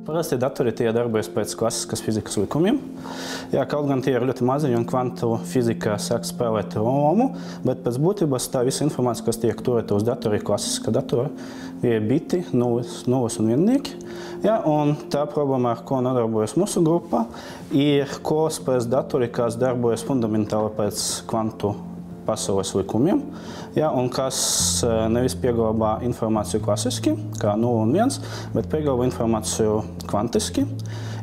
Parasti datori tie darbojas pēc klasiskas fizikas likumiem. Jā, kaut gan tie ir ļoti maziņi un kvantu fizika sāk spēlēt lomu, bet pēc būtības tā visa informācija, kas tiek turēta uz datora, ir klasiska datora. Tie ir biti, nulles un viennieki. Jā, un tā problēma, ar ko nodarbojas mūsu grupā, ir kospējas datori, kas darbojas fundamentāli pēc kvantu pasaules likumiem, ja, un kas nevis pieglabā informāciju klasiski, kā 0 un 1, bet pieglabā informāciju kvantiski,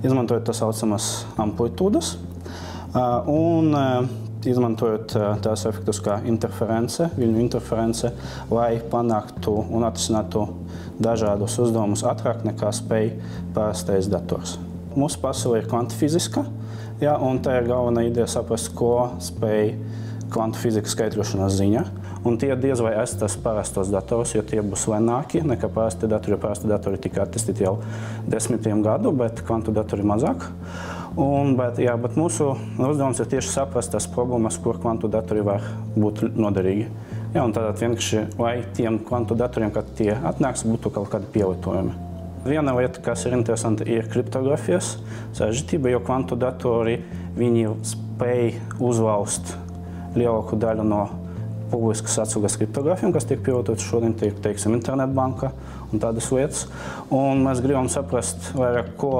izmantojot tā saucamas amplitūdas, un izmantojot tās efektus kā interference, viļņu interference, lai panāktu un atrisinātu dažādus uzdevumus ātrāk nekā spēj parastais dators. Mūsu pasaule ir kvantifiziska, ja, un tā ir galvenā ideja saprast, ko spēj kvantu fizikas skaitļošanas ziņā. Un tie diez vai aizstās parastos datorus, jo tie būs lēnāki nekā parasti datori, jo parasti datori tika attīstīti jau desmitiem gadu, bet kvantu datori mazāk. Bet mūsu uzdevums ir tieši saprast tās problēmas, kur kvantu datori var būt noderīgi. Ja, un tātad vienkārši, lai tiem kvantu datoriem, kad tie atnāks, būtu kaut kādi pielietojumi. Viena lieta, kas ir interesanta, ir kriptogrāfijas sarežģītība, jo kvantu datori, viņi spēj uzlauzt lielāku daļu no publiskas atsaugas kriptogrāfiem, kas tiek pielietotas šodien, teiksim, internetbanka un tādas lietas. Un mēs gribam saprast, vairāk, ko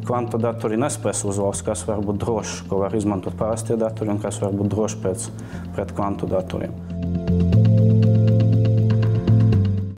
kvantu datori nespēs uzlauzt, kas var būt drošs, ko var izmantot parastie datori un kas var būt drošs pret kvantu datoriem.